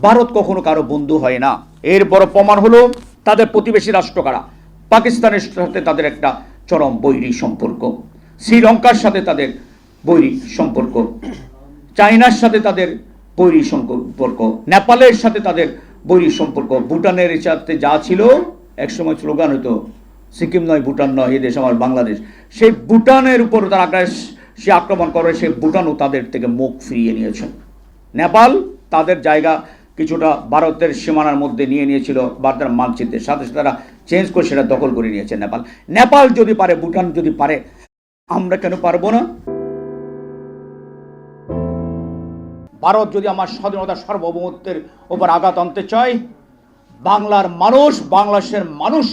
ভারত কখনো কারো বন্ধু হয় না। এর বড় প্রমাণ হলো তাদের প্রতিবেশী রাষ্ট্র কারা। পাকিস্তানের সাথে তাদের একটা চরম বৈরী সম্পর্ক, শ্রীলঙ্কার সাথে তাদের বৈরী সম্পর্ক, চায়নার সাথে তাদের বৈরী সম্পর্ক, নেপালের সাথে তাদের বৈরী সম্পর্ক, ভুটানের সাথে যা ছিল একসময় স্লোগান হতো সিকিম নয় ভুটান নয় এ দেশ আমার বাংলাদেশ, সেই ভুটানের উপর তারা সে আক্রমণ করে, সেই ভুটানও তাদের থেকে মুখ ফিরিয়ে নিয়েছেন। নেপাল তাদের জায়গা কিছুটা ভারতের সীমানার মধ্যে নিয়ে নিয়েছিল, ভারতের মানচিত্রের সাথে সাথে তারা চেঞ্জ করে সেটা দখল করে নিয়েছে নেপাল। নেপাল যদি পারে, ভুটান যদি পারে, আমরা কেন পারবো না? ভারত যদি আমার স্বাধীনতা সার্বভৌমত্বের উপর আঘাত আনতে চায়, বাংলার মানুষ, বাংলাদেশের মানুষ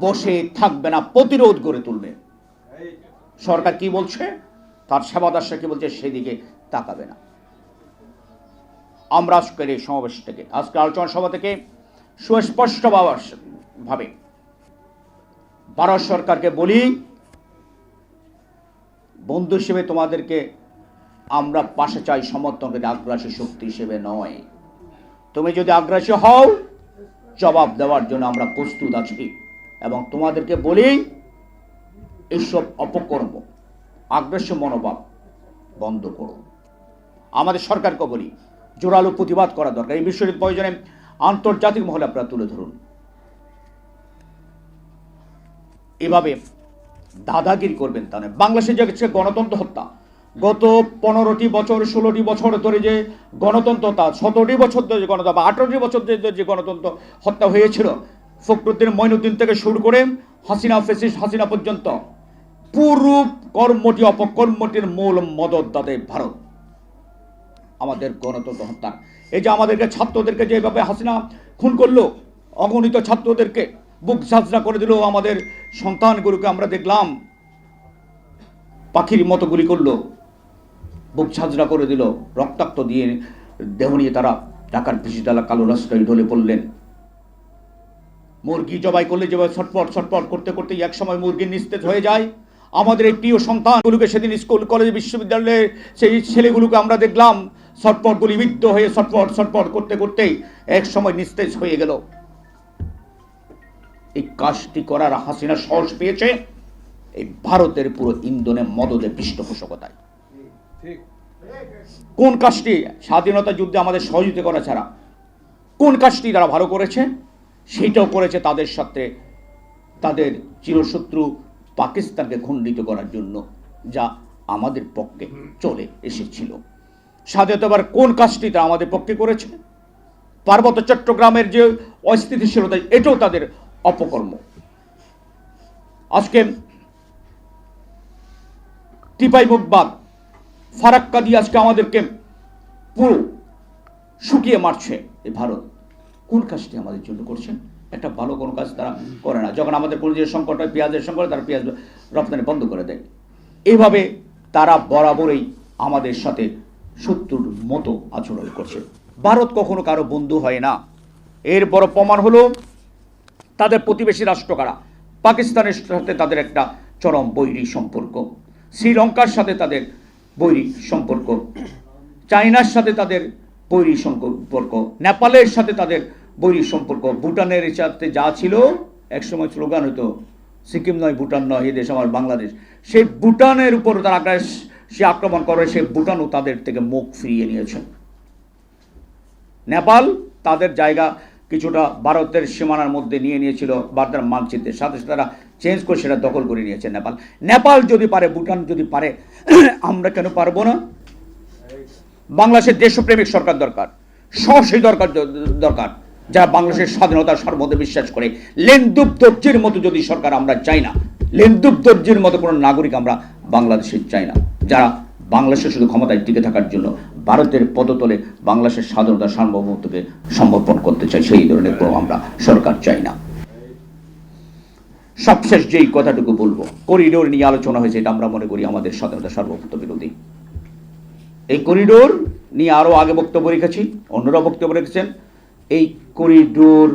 বসে থাকবে না, প্রতিরোধ গড়ে তুলবে। সরকার কি বলছে, তার সেবাদাসরা কি বলছে, সেদিকে তাকাবে না। আমরা আজকের এই সমাবেশ থেকে, আজকে আলোচনা সভা থেকে সুস্পষ্টভাবে ভারত সরকারকে বলি, বন্ধু হিসেবে তোমাদেরকে আমরা পাশে চাই, সমর্থন করে, আগ্রাসী শক্তি হিসেবে নয়। তুমি যদি আগ্রাসী হও, জবাব দেওয়ার জন্য আমরা প্রস্তুত আছি। এবং তোমাদেরকে বলি, এইসব অপকর্ম, আগ্রাসী মনোভাব বন্ধ করো। আমাদের সরকারকে বলি, জোরালো প্রতিবাদ করা দরকার। এই বিষয়টির প্রয়োজনে আন্তর্জাতিক মহলে আপনারা তুলে ধরুন। এভাবে দাদাগিরি করবেন তা নয়। বাংলাদেশে যে গণতন্ত্র হত্যা, গত 15টি বছর 16টি বছর ধরে যে গণতন্ত্র, তা 17টি বছর ধরে যে গণতন্ত্র বা 18টি বছর ধরে যে গণতন্ত্র হত্যা হয়েছিল, ফখরুদ্দিন মঈনুদ্দিন থেকে শুরু করে হাসিনা, ফেসিস্ট হাসিনা পর্যন্ত, পুরো কর্মটি অপকর্মটির মূল মদতদাতা ভারত। আমাদের গণতন্ত্র হত্যা, এই যে আমাদেরকে ছাত্রদেরকে যেভাবে হাসিনা খুন করলো, অগণিত ছাত্রদেরকে বুক ঝাঁঝরা করে দিল, আমাদের সন্তানগুলোকে আমরা দেখলাম পাখির মতো গুলি করলো, বুক ঝাঁঝরা করে দিল, রক্তাক্ত দিয়ে দেহ নিয়ে তারা ঢাকার বিশিদালা কালো রাস্তায় ঢলে পড়লেন। মুরগি জবাই করলে যেভাবে ছটপট ছটপট করতে করতে এক সময় মুরগি নিস্তেজ হয়ে যায়, আমাদের এই প্রিয় সন্তানগুলোকে সেদিন স্কুল কলেজ বিশ্ববিদ্যালয়ে সেই ছেলেগুলোকে আমরা দেখলাম ছটপট গুলিবিদ্ধ হয়ে ছটপট ছটপট করতে করতেই এক সময় নিস্তেজ হয়ে গেল। এই কাজটি করার হাসিনা সাহস পেয়েছে এই ভারতের পুরো ইন্ধনে মদদের পৃষ্ঠপোষকতায়। কোন কাজটি স্বাধীনতা যুদ্ধে আমাদের সহযোগিতা করা ছাড়া কোন কাজটি তারা ভালো করেছে? সেইটাও করেছে তাদের সাথে, তাদের চিরশত্রু পাকিস্তানকে খণ্ডিত করার জন্য, যা আমাদের পক্ষে চলে এসেছিল। স্বাধীনতার কোন কাজটি তারা আমাদের পক্ষে করেছে? পার্বত্য চট্টগ্রামের যে অস্থিতিশীলতা, এটাও তাদের অপকর্ম। আজকে টিপাই মুখবাদ, ফারাক্কা দিয়ে আজকে আমাদেরকে পুরো শুকিয়ে মারছে এই ভারত। কোন কাজটি আমাদের জন্য করছেন? একটা ভালো কোনো কাজ তারা করে না। যখন আমাদের পরিচয়ের সংকট হয়, পেঁয়াজের সংকট, তারা পেঁয়াজ রপ্তানি বন্ধ করে দেয়। এইভাবে তারা বরাবরই আমাদের সাথে শত্রুর মতো আচরণ করছে। ভারত কখনো কারো বন্ধু হয় না। এর বড় প্রমাণ হলো তাদের প্রতিবেশী রাষ্ট্র কারা। পাকিস্তানের সাথে তাদের একটা চরম বৈরী সম্পর্ক, শ্রীলঙ্কার সাথে তাদের বৈরী সম্পর্ক, চায়নার সাথে তাদের বৈরী সম্পর্ক, নেপালের সাথে তাদের বৈরী সম্পর্ক, ভুটানের সাথে যা ছিল একসময় স্লোগান হতো সিকিম নয় ভুটান নয় এ দেশ আমার বাংলাদেশ, সেই ভুটানের উপর তারা সে আক্রমণ করে, সেই ভুটানও তাদের থেকে মুখ ফিরিয়ে নিয়েছেন। নেপাল তাদের জায়গা কিছুটা ভারতের সীমানার মধ্যে নিয়ে নিয়েছিল, ভারতের মানচিত্রের সাথে সাথে তারা চেঞ্জ করে সেটা দখল করে নিয়েছে নেপাল। নেপাল যদি পারে, ভুটান যদি পারে, আমরা কেন পারবো না? বাংলাদেশের দেশপ্রেমিক সরকার দরকার, সাহসী দরকার, যারা বাংলাদেশের স্বাধীনতার সার্বভৌমত্বে বিশ্বাস করে। লেন্দুব দর্জির মতো যদি সরকার আমরা চাই না, লেন্দুব দর্জির মতো কোনো নাগরিক আমরা বাংলাদেশে চাই না, যারা বাংলাদেশের শুধু ক্ষমতায় টিকে থাকার জন্য ভারতের পদতলে বাংলাদেশের স্বাধীনতার সার্বভৌমত্বকে সমর্পণ করতে চাই, সেই ধরনের কোনো আমরা সরকার চাই না। সবশেষ যেই কথাটুকু বলবো, করিডোর নিয়ে আলোচনা হয়েছে, এটা আমরা মনে করি আমাদের স্বাধীনতা সার্বভৌমত্ব বিরোধী। এই করিডোর নিয়ে আরও আগে বক্তব্য রেখেছি, অন্যরা বক্তব্য রেখেছেন। এই করিডোর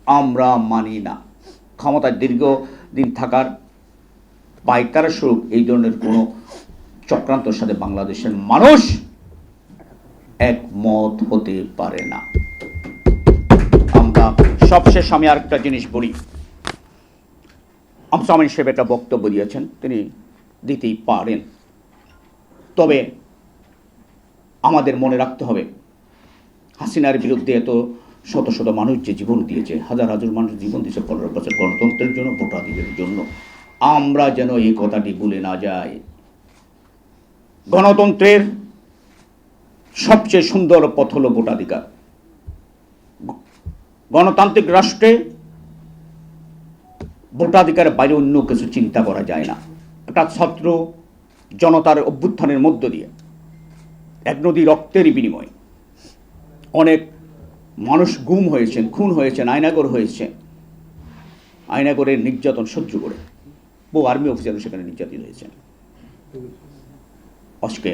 আমরা মানি না। ক্ষমতায় দীর্ঘদিন থাকার পাইকার স্বরূপ এই ধরনের কোনো চক্রান্তের সাথে বাংলাদেশের মানুষ একমত হতে পারে না। সবশেষ আমি আরেকটা জিনিস বলি, আমসামিন আমিন সাহেব একটা বক্তব্য দিয়েছেন, তিনি দিতেই পারেন, তবে আমাদের মনে রাখতে হবে হাসিনার বিরুদ্ধে এত শত শত মানুষ যে জীবন দিয়েছে, হাজার হাজার মানুষ জীবন দিয়েছে 15 বছর গণতন্ত্রের জন্য, ভোটাধিকারের জন্য। আমরা যেন এই কথাটি ভুলে না যাই। গণতন্ত্রের সবচেয়ে সুন্দর পথ হল ভোটাধিকার। গণতান্ত্রিক রাষ্ট্রে ভোটাধিকারের বাইরে অন্য কিছু চিন্তা করা যায় না। একটা ছাত্র জনতার অভ্যুত্থানের মধ্য দিয়ে এক নদী রক্তের বিনিময়ে অনেক মানুষ গুম হয়েছেন, খুন হয়েছেন, আয়নাগর হয়েছে। আয়নাগরের নির্যাতন সহ্য করে বহু আর্মি অফিসারও সেখানে নির্যাতিত হয়েছেন। আজকে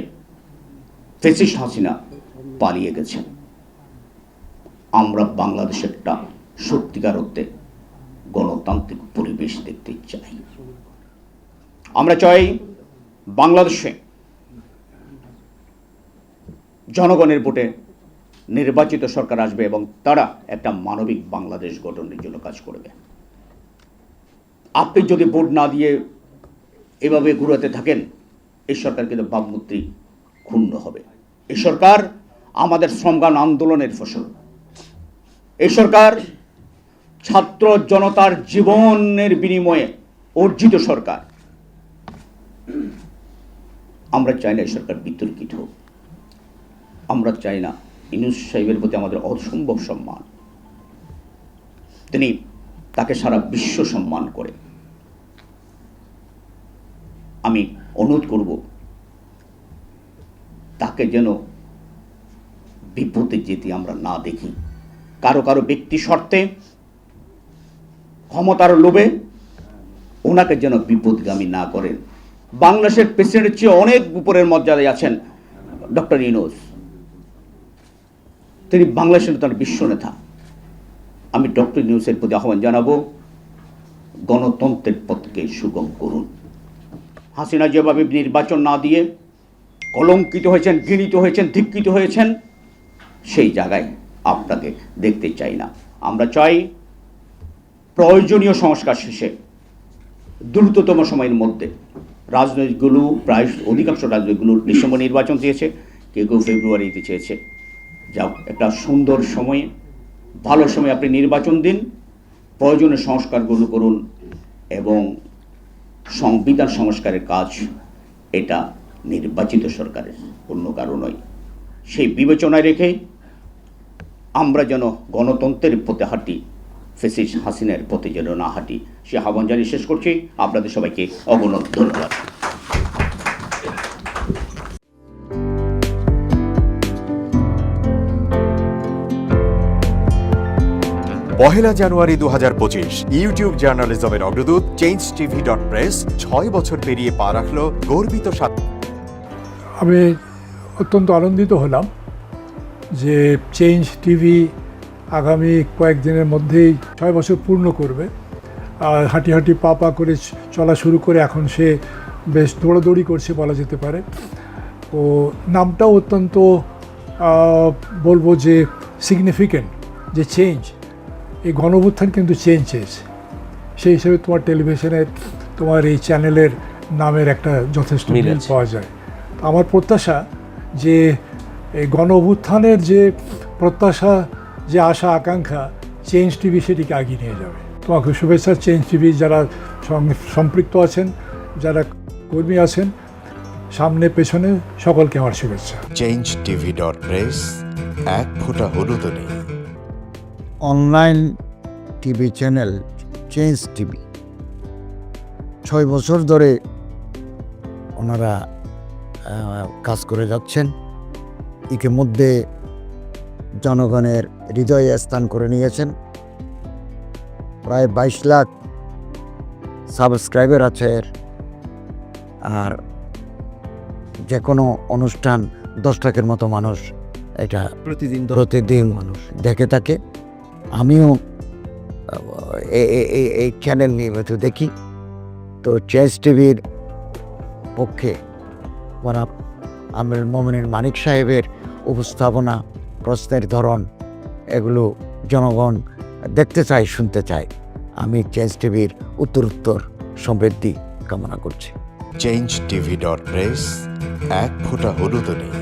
ফ্যাসিস্ট হাসিনা পালিয়ে গেছেন। আমরা বাংলাদেশে একটা সত্যিকার অর্থে গণতান্ত্রিক পরিবেশ দেখতে চাই। আমরা চাই বাংলাদেশে জনগণের ভোটে নির্বাচিত সরকার আসবে এবং তারা একটা মানবিক বাংলাদেশ গঠনের জন্য কাজ করবে। আপনি যদি ভোট না দিয়ে এভাবে ঘুরাতে থাকেন, এই সরকার কিন্তু ভাবমূর্তি ক্ষুণ্ণ হবে। এই সরকার আমাদের সংগ্রাম আন্দোলনের ফসল। এই সরকার ছাত্র জনতার জীবনের বিনিময়ে অর্জিত সরকার। আমরা চাই না এই সরকার বিতর্কিত হোক। আমরা চাই না ইউনূস সাহেবের প্রতি আমাদের অসম্ভব সম্মান, তিনি তাকে সারা বিশ্ব সম্মান করে। আমি অনুরোধ করব তাকে যেন বিপদে যেতে আমরা না দেখি। কারো কারো ব্যক্তি স্বার্থে, ক্ষমতার লোভে ওনাকে যেন বিপদগামী না করেন। বাংলাদেশের প্রেসিডেন্টের চেয়ে অনেক উপরের মর্যাদায় আছেন ডক্টর ইউনূস। তিনি বাংলাদেশের তার বিশ্ব নেতা। আমি ডক্টর ইউনূসের প্রতি আহ্বান জানাবো, গণতন্ত্রের পথকে সুগম করুন। হাসিনা যেভাবে নির্বাচন না দিয়ে কলঙ্কিত হয়েছেন, ঘৃণিত হয়েছেন, ধিক্কৃত হয়েছেন, সেই জায়গায় আপনাকে দেখতে চাই না। আমরা চাই প্রয়োজনীয় সংস্কার শেষে দ্রুততম সময়ের মধ্যে রাজনৈতিকগুলো, প্রায় অধিকাংশ রাজনৈতিকগুলো ডিসেম্বর নির্বাচন চেয়েছে, কেউ কেউ ফেব্রুয়ারিতে চেয়েছে। যাও, একটা সুন্দর সময়ে, ভালো সময়ে আপনি নির্বাচন দিন, প্রয়োজনীয় সংস্কারগুলো করুন এবং সংবিধান সংস্কারের কাজ এটা নির্বাচিত সরকারের, অন্য কারো নয়। সেই বিবেচনায় রেখে আমরা যেন গণতন্ত্রের পথে হাঁটি, ফ্যাসিস্ট হাসিনার পথে যেন না হাঁটি, সে আহ্বান জানিয়ে শেষ করছি। আপনাদের সবাইকে অগণিত ধন্যবাদ। পহেলা জানুয়ারি 2025 ইউটিউব জার্নালিজমের অগ্রদূত changetv.press 6 বছর পেরিয়ে পা রাখল গর্বিত আমি অত্যন্ত আনন্দিত হলাম যে চেঞ্জ টিভি আগামী কয়েকদিনের মধ্যেই 6 বছর পূর্ণ করবে। আর হাঁটি হাঁটি পা পা করে চলা শুরু করে এখন সে বেশ দৌড়াদৌড়ি করছে বলা যেতে পারে। ও নামটাও অত্যন্ত বলবো যে সিগনিফিকেন্ট, যে চেঞ্জ, এই গণঅভ্যুত্থান কিন্তু চেঞ্জ চেয়েছে। সেই হিসেবে তোমার টেলিভিশনের, তোমার এই চ্যানেলের নামের একটা যথেষ্ট মিল পাওয়া যায়। আমার প্রত্যাশা যে এই গণঅভ্যুত্থানের যে প্রত্যাশা, যে আশা আকাঙ্ক্ষা, চেঞ্জ টিভি সেটিকে এগিয়ে নিয়ে যাবে। তোমাকে শুভেচ্ছা। চেঞ্জ টিভি যারা সম্পৃক্ত আছেন, যারা কর্মী আছেন, সামনে পেছনে সকলকে আমার শুভেচ্ছা। changetv.press এক ফোঁটা হলুদ নেই। Online TV channel change TV 6 বছর ধরে ওনারা কাজ করে যাচ্ছেন। ইতিমধ্যে জনগণের হৃদয়ে স্থান করে নিয়েছেন। প্রায় 22 লাখ সাবস্ক্রাইবার আছে এর। আর যে কোনো অনুষ্ঠান 10 লাখের মতো মানুষ এটা প্রতিদিন মানুষ দেখে থাকে। আমিও এই চ্যানেল নিয়মিত দেখি। তো চেঞ্জ টিভির পক্ষে আমিরুল মোমিনিন মানিক সাহেবের উপস্থাপনা, প্রশ্নের ধরন, এগুলো জনগণ দেখতে চাই, শুনতে চাই। আমি চেঞ্জ টিভির উত্তরোত্তর সমৃদ্ধি কামনা করছি। changeTV.press, এক ফোঁটা হলুদও নেই।